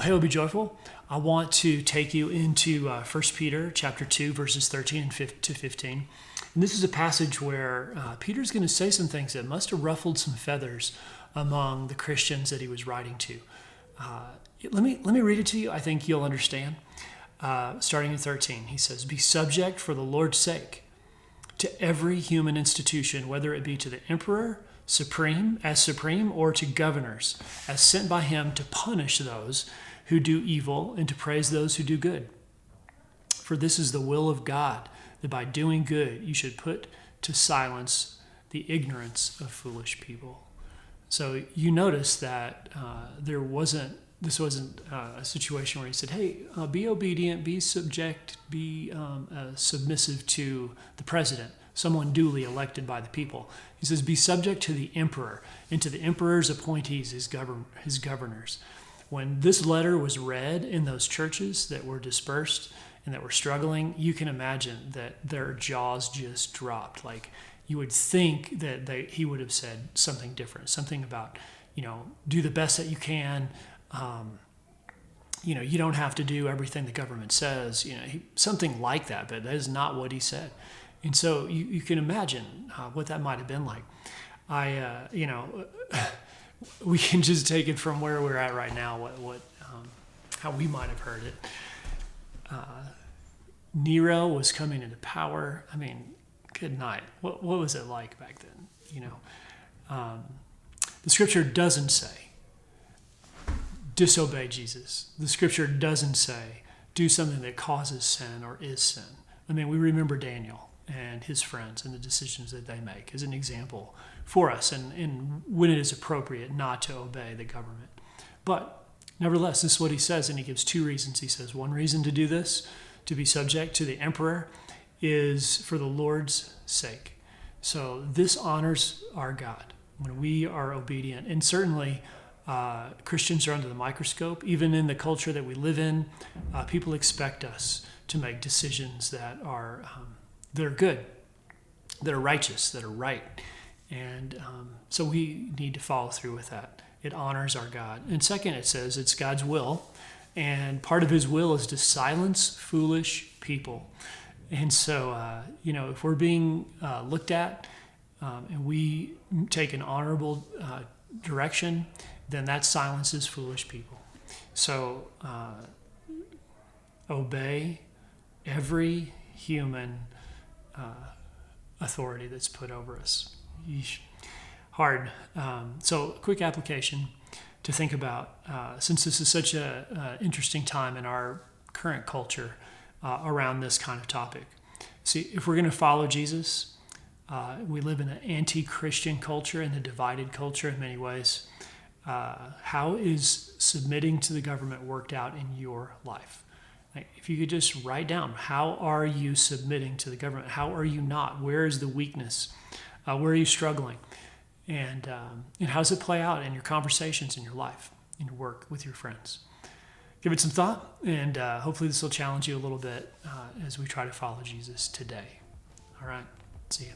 Hey, be joyful. I want to take you into 1 Peter chapter 2, verses 13 to 15. And this is a passage where Peter's going to say some things that must have ruffled some feathers among the Christians that he was writing to. Let me read it to you. I think you'll understand. Starting in 13, he says, "Be subject for the Lord's sake to every human institution, whether it be to the emperor, supreme, or to governors, as sent by him to punish those who do evil and to praise those who do good. For this is the will of God, that by doing good you should put to silence the ignorance of foolish people." So you notice that this wasn't a situation where he said, hey, be obedient, be subject, be submissive to the president, someone duly elected by the people. He says, be subject to the emperor and to the emperor's appointees, his governors. When this letter was read in those churches that were dispersed and that were struggling, you can imagine that their jaws just dropped. Like, you would think that he would have said something different, something about, do the best that you can. You don't have to do everything the government says, something like that, but that is not what he said. And so you can imagine what that might have been like. We can just take it from where we're at right now, how we might have heard it. Nero was coming into power. I mean, good night. What was it like back then? The scripture doesn't say disobey Jesus. The scripture doesn't say do something that causes sin or is sin. I mean, we remember Daniel and his friends and the decisions that they make as an example for us, and when it is appropriate not to obey the government. But nevertheless, this is what he says, and he gives two reasons. He says one reason to do this, to be subject to the emperor, is for the Lord's sake. So this honors our God when we are obedient. And certainly Christians are under the microscope. Even in the culture that we live in, people expect us to make decisions that are good, that are righteous, that are right. And so we need to follow through with that. It honors our God. And second, it says it's God's will. And part of his will is to silence foolish people. And so, if we're being looked at and we take an honorable direction, then that silences foolish people. So obey every human authority that's put over us. Yeesh. Hard. So quick application to think about, since this is such an interesting time in our current culture around this kind of topic. See, if we're going to follow Jesus, we live in an anti-Christian culture and a divided culture in many ways. How is submitting to the government worked out in your life? Like, if you could just write down, how are you submitting to the government? How are you not? Where is the weakness? Where are you struggling? And how does it play out in your conversations in your life, in your work, with your friends? Give it some thought, and hopefully this will challenge you a little bit as we try to follow Jesus today. All right, see you.